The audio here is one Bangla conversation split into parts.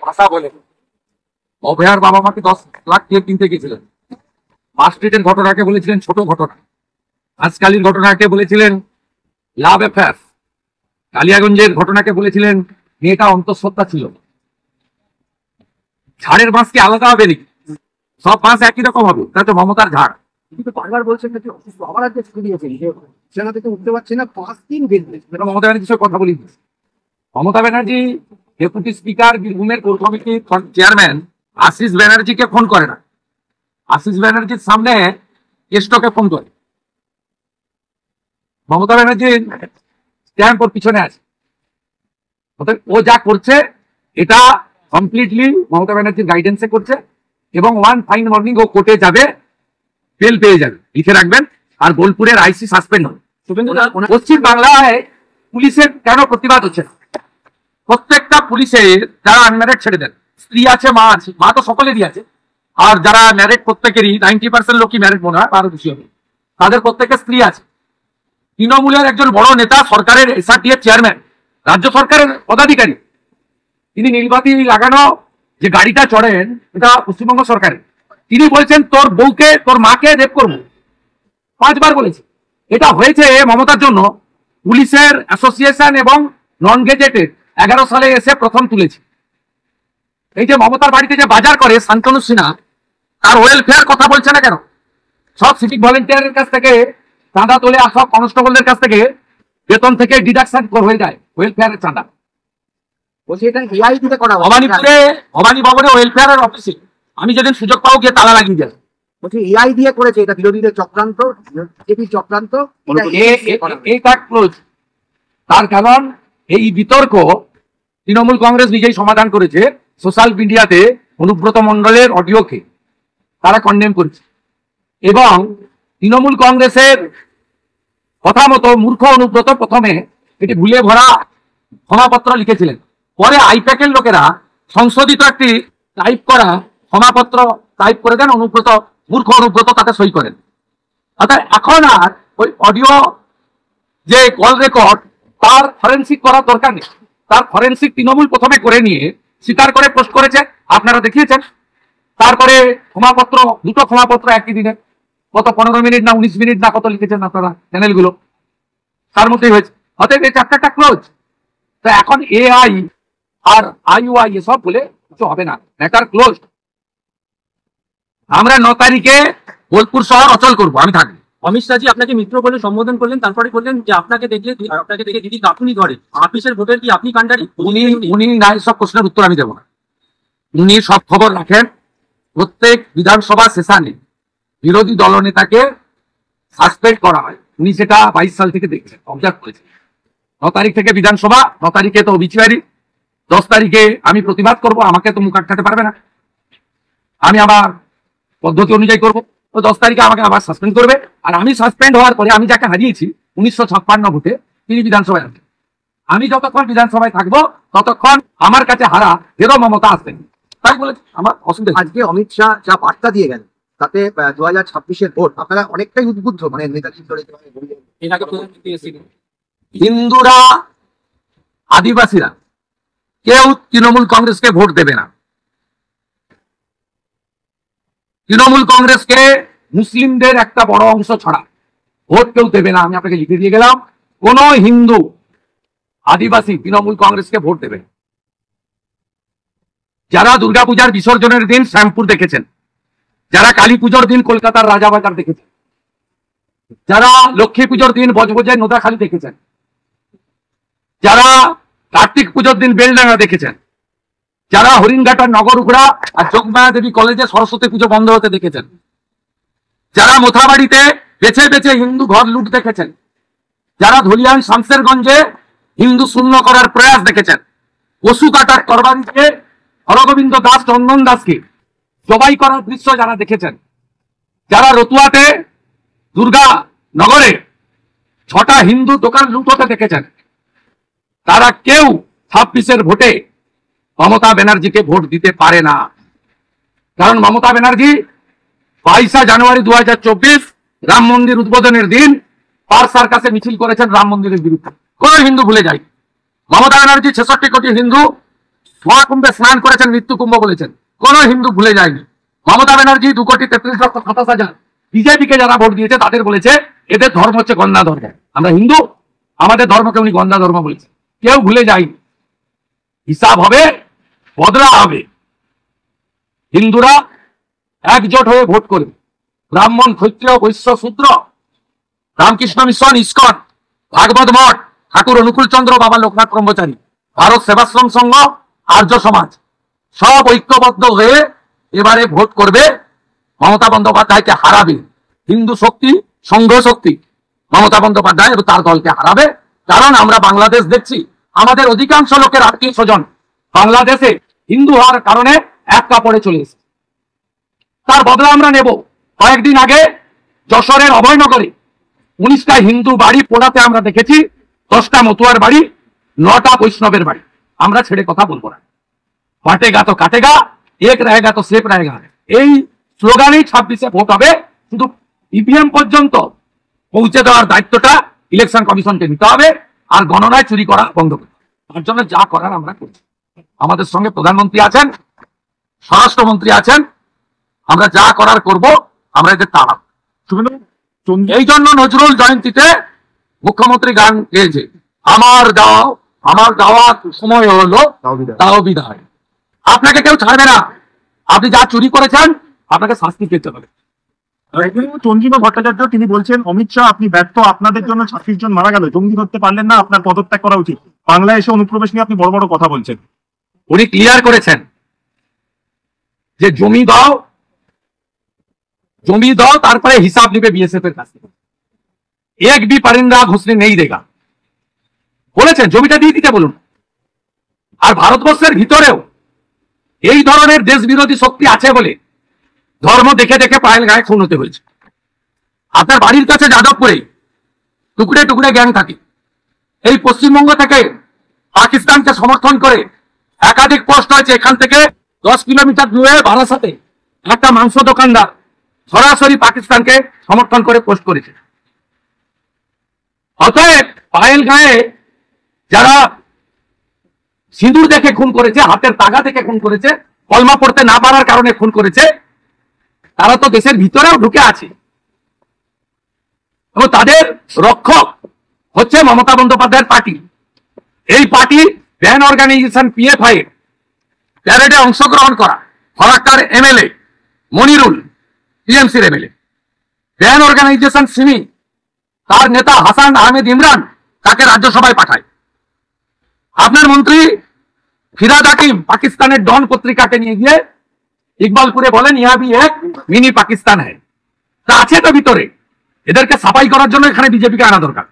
ভাষা বলে। অভয়ার বাবা মাকে 10 লাখ দিয়ে কিনতে গেছিলেন। মার্কস্ট্রিটের ঘটনাকে বলেছিলেন ছোট ঘটনা, আজকালির ঘটনাকে বলেছিলেন লাভ অ্যাফেয়ার, কালিয়াগঞ্জের ঘটনাকে বলেছিলেন মেয়েটা অন্তঃসত্ত্বা ছিল। ঝাড়ের বাঁশ কি আলাদা হবে নাকি? সব বাঁশ একই রকম হবে, তাই তো মমতার ঝাড়। কিন্তু বারবার বলছেন নাকি অসুস্থ, আবার আজকে ছুটি দিয়েছেন যে সেনা থেকে উঠতে পারছে না, 5 দিন বেঁধে। মমতা ব্যানার্জির সঙ্গে কথা বলি। মমতা ব্যানার্জি ডেপুটি স্পিকার বীরভূমের কোর কমিটির চেয়ারম্যান আশিস ব্যানার্জিকে ফোন করে না, আশিস ব্যানার্জির সামনে কেষ্টকে ফোন করে। মমতা ব্যানার্জির স্ট্যাম্প ওর পিছনে আছে। ও যা করছে এটা কমপ্লিটলি মমতা ব্যানার্জির গাইডেন্সে করছে, এবং ওয়ান ফাইন মর্নিং ও কোর্টে যাবে, বেল পেয়ে যাবে, লিখে রাখবেন। আর বোলপুরের আইসি সাসপেন্ড হবে। পশ্চিম বাংলায় পুলিশের কেন প্রতিবাদ হচ্ছে? প্রত্যেকটা পুলিশের যারা আনম্যারিড ছেড়ে দেন, স্ত্রী আছে, মা আছে, মা তো সকলেরই আছে, আর যারা ম্যারিড প্রত্যেকেরই 90% লোকই ম্যারিড মনে হয়, আরো বেশি হবে, তাদের প্রত্যেকের স্ত্রী আছে। তৃণমূলের একজন বড় নেতা, সরকারের এসআরটি এর চেয়ারম্যান, রাজ্য সরকারের পদাধিকারী, তিনি নীলবাতি লাগানো যে গাড়িটা চড়েন এটা পশ্চিমবঙ্গ সরকারের। তিনি বলছেন তোর বউকে, তোর মাকে রেপ করবো, 5 বার বলেছে। এটা হয়েছে মমতার জন্য। পুলিশের অ্যাসোসিয়েশন এবং নন গেজেটেড 11 সালে এসে প্রথম তুলেছে। এই যে মমতার বাড়িতে যে বাজার করে শান্তনু সিনহা, তার ওয়েলফেয়ার কথা বলছে না কেন? সব সিভিক ভলেন্টিয়ারের কাছ থেকে চাঁদা তোলে, আর সব কনস্টেবলদের কাছ থেকে বেতন থেকে ডিডাকশন হয়ে যায় ওয়েলফেয়ারের চাঁদা। বলছি এটা এআই দিয়ে করা, ভবানী ভবনে ওয়েলফেয়ারের অফিসে আমি যেদিন সুযোগ পাবো গিয়ে তালা লাগিয়ে যায়। বলছি এআই দিয়ে করেছে, এটা বিরোধীদের চক্রান্ত, বিজেপির চক্রান্ত। এই কাট ক্লোজ। তার কারণ এই বিতর্ক তৃণমূল কংগ্রেস নিজেই সমাধান করেছে। সোশ্যাল মিডিয়াতে অনুব্রত মণ্ডলের অডিওকে তারা কন্ডেম করেছে, এবং তৃণমূল কংগ্রেসের কথা মতো মূর্খ অনুব্রত প্রথমে এটি ভুলে ভরা ক্ষমাপত্র লিখেছিলেন। পরে আইপ্যাকের লোকেরা সংশোধিত একটি টাইপ করা ক্ষমাপত্র টাইপ করে দেন, অনুব্রত, মূর্খ অনুব্রত তাতে সই করেন। অর্থাৎ এখন আর ওই অডিও যে কল রেকর্ড তার ফরেন্সিক করার দরকার নেই। তার ফরেন্সিক তৃণমূল প্রথমে করে নিয়ে স্বীকার করে পোস্ট করেছে, আপনারা দেখিয়েছেন। তারপরে ক্ষমাপত্র, 2টো ক্ষমাপত্র একই দিনে, কত 15 মিনিট না 19 মিনিট না কত লিখেছেন আপনারা চ্যানেলগুলো, তার মধ্যেই হয়েছে। অতএব এই চ্যাপ্টারটা ক্লোজ। তো এখন এআই আর আইওআই এসব বলে কিছু হবে না, ম্যাটার ক্লোজ। আমরা 9 তারিখে বোলপুর শহর অচল করবো, আমি থাকবো। অমিত শাহজি আপনাকে মিত্র বলে সম্বোধন করলেন, তারপরে বললেন যে আপনাকে দেখে দিদি কাপুনি ধরে, আপিসের ভোটের কি আপনি কাণ্ডারি? উনি না, সব প্রশ্নের উত্তর আমি দেবো না। উনি সব খবর রাখেন। প্রত্যেক বিধানসভা সেশনে বিরোধী দলনেতাকে সাসপেন্ড করা হয়, উনি সেটা 22 সাল থেকে দেখছেন, অবজার্ভ করেছেন। 9 তারিখ থেকে বিধানসভা, 9 তারিখে তো অবিচুয়ারি, 10 তারিখে আমি প্রতিবাদ করব, আমাকে তো মুখ আটকাতে পারবে না, আমি আবার পদ্ধতি অনুযায়ী করবো। তো 10 তারিখে আমাকে আবার সাসপেন্ড করবে, আর আমি সাসপেন্ড হওয়ার পরে আমি যাকে হারিয়েছি 1956 ভোটে, তিনি বিধানসভায় আসবেন। আমি যতক্ষণ বিধানসভায় থাকবো ততক্ষণ আমার কাছে হারা হেরো মমতা আসবেন, তাই বলে আমার অসুবিধা। আজকে অমিত শাহ যা বার্তা দিয়ে গেলেন তাতে 2026-এর ভোট আপনারা অনেকটাই উদ্বুদ্ধ, মানে নেতাজি হিন্দুরা, আদিবাসীরা কেউ তৃণমূল কংগ্রেসকে ভোট দেবে না। তৃণমূল কংগ্রেসকে মুসলিমদের একটা বড় অংশ ছাড়া ভোট কেউ দেবে না। আমি আপনাকে লিখে দিয়ে গেলাম, কোন হিন্দু, আদিবাসী তৃণমূল কংগ্রেসকে ভোট দেবে। যারা দুর্গাপূজার বিসর্জনের দিন শ্যামপুর দেখেছেন, যারা কালী পুজোর দিন কলকাতার রাজাবাজার দেখেছেন, যারা লক্ষ্মী পুজোর দিন বজবজায় নোদাখালী দেখেছেন, যারা কার্তিক পুজোর দিন বেলডাঙ্গা দেখেছেন, যারা হরিণঘাটার নগরুগড়া আর যোগমায়া দেবী কলেজে সরস্বতী পুজো বন্ধ হতে দেখেছেন, যারা মোথাবাড়িতে বেছে বেছে হিন্দু ঘর লুট দেখেছেন, যারা ধুলিয়ান শামসেরগঞ্জে হিন্দু শূন্য করার প্রয়াস দেখেছেন, পশু কাটার তরবারিতে হরগোবিন্দ দাস, চন্দন দাসকে জবাই করার দৃশ্য যারা দেখেছেন, যারা রতুয়াতে দুর্গা নগরে 6টা হিন্দু দোকান লুট হতে দেখেছেন, তারা কেউ 26-এর ভোটে মমতা ব্যানার্জিকে ভোট দিতে পারে না। কারণ মমতা ব্যানার্জি 22 জানুয়ারি 2024 রাম মন্দির উদ্বোধনের দিন পারসার কাছে মিছিল করেছেন রাম মন্দিরের বিরুদ্ধে। কোন হিন্দু ভুলে যায়? মমতা ব্যানার্জি 66 কোটি হিন্দু মহাকুম্ভে স্নান করেছেন, মৃত্যু কুম্ভ বলেছেন, কোন হিন্দু ভুলে যায়নি। মমতা ব্যানার্জি 2,33,27,000 বিজেপিকে যারা ভোট দিয়েছে তাদের বলেছে এদের ধর্ম হচ্ছে গন্ধা ধর্ম, আমরা হিন্দু, আমাদের ধর্মকে উনি গন্ধা ধর্ম বলেছে। কেউ ভুলে যায়নি। হিসাব হবে, বদলা হবে। হিন্দুরা একজোট হয়ে ভোট করবে। ব্রাহ্মণ, ক্ষত্রিয়, বৈশ্য, শূদ্র, রামকৃষ্ণ মিশন, ইস্কন, ভাগবত মঠ, ঠাকুর অনুকূল চন্দ্র, বাবা লোকনাথ ব্রহ্মচারী, ভারত সেবাশ্রম সংঘ, আর্য সমাজ সব ঐক্যবদ্ধ হয়ে এবারে ভোট করবে, মমতা বন্দ্যোপাধ্যায়কে হারাবে। হিন্দু শক্তি, সংঘ শক্তি মমতা বন্দ্যোপাধ্যায় এবং তার দলকে হারাবে। কারণ আমরা বাংলাদেশ দেখছি, আমাদের অধিকাংশ লোকের আত্মীয় স্বজন বাংলাদেশে হিন্দু হওয়ার কারণে এক কাপড়ে চলে এসেছে। তার বদলা আমরা নেব। কয়েকদিন আগে যশোরের অভয়নগরে 19টা হিন্দু বাড়ি পোড়াতে আমরা দেখেছি, 10টা মতুয়ার বাড়ি, 9টা বৈষ্ণবের বাড়ি। আমরা ছেড়ে কথা বলবো না। বাটেগা তো কাটেগা, এক रहेगा তো সেফ रहेगा, এই স্লোগানেই 26-এ ভোট হবে। শুধু ইভিএম পর্যন্ত পৌঁছে দেওয়ার দায়িত্বটা ইলেকশন কমিশনকে নিতে হবে, আর গণনায় চুরি করা বন্ধ করতে হবে। তার জন্য যা করার আমরা করছি। আমাদের সঙ্গে প্রধানমন্ত্রী আছেন, স্বরাষ্ট্রমন্ত্রী আছেন, আমরা যা করার করব, আমরা এদের তাড়াব। এই জন্য নজরুল জয়ন্তীতে মুখ্যমন্ত্রী গান গেয়েছে, আমার দেওয়া সময় হলো তাও বিদায়। আপনাকে কেউ ছাড়বে না। আপনি যা চুরি করেছেন আপনাকে শাস্তি পেতে হবে। চন্দ্রিমা ভট্টাচার্য তিনি বলছেন অমিত শাহ আপনি ব্যর্থ, আপনাদের জন্য 26 জন মারা গেল, জঙ্গি ধরতে পারলেন না, আপনার পদত্যাগ করা উচিত। বাংলায় এসে অনুপ্রবেশ নিয়ে আপনি বড় বড় কথা বলছেন। উনি ক্লিয়ার করেছেন যে জমি দাও, তারপরে হিসাব নিবে বিএসএফ এর কাছ থেকে। এক বি পারিন্দা ঘুষনি নেই দেগা বলেছেন, জমিটা দিয়ে দিতে বলুন। আর ভারতবর্ষের ভিতরেও এই ধরনের দেশ বিরোধী শক্তি আছে বলে ধর্ম দেখে দেখে পায়েল গায়ে খুন হতে হয়েছে। আপনার বাড়ির কাছে যাদবপুরে টুকরে টুকরে গ্যাং থাকে। এই পশ্চিমবঙ্গ থেকে পাকিস্তানকে সমর্থন করে একাধিক পোস্ট হয়েছে। এখান থেকে 10 কিলোমিটার দূরে বারাসাতে একটা মাংস দোকানদার সরাসরি পাকিস্তানকে সমর্থন করে পোস্ট করেছে। অতএব পায়েল গায়ে যারা সিঁদুর দেখে খুন করেছে, হাতের তাগা থেকে খুন করেছে, কলমা পড়তে না পারার কারণে খুন করেছে, তারা তো দেশের ভিতরেও ঢুকে আছে এবং তাদের রক্ষক হচ্ছে মমতা বন্দ্যোপাধ্যায়ের পার্টি। এই পার্টি ব্যান অর্গানাইজেশন PFI প্যারেডে অংশগ্রহণ করা ফরাক্কার MLA মনিরুল, TMC-র MLA, ব্যান অর্গানাইজেশন সিমি তার নেতা হাসান আহমেদ ইমরান তাকে রাজ্যসভায় পাঠায়। আপনার মন্ত্রী ফিরাদ হাকিম পাকিস্তানের ডন পত্রিকাকে নিয়ে গিয়ে ইকবালপুরে বলেন ইহা ভি এক মিনি পাকিস্তান হ্যায়। তা আছে তো ভিতরে। এদেরকে সাফাই করার জন্য এখানে বিজেপিকে আনা দরকার।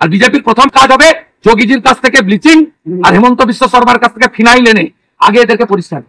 আর বিজেপির প্রথম কাজ হবে যোগীজির কাছ থেকে ব্লিচিং আর হেমন্ত বিশ্ব শর্মার কাছ থেকে ফিনাইল এনে আগে এদেরকে পরিষ্কার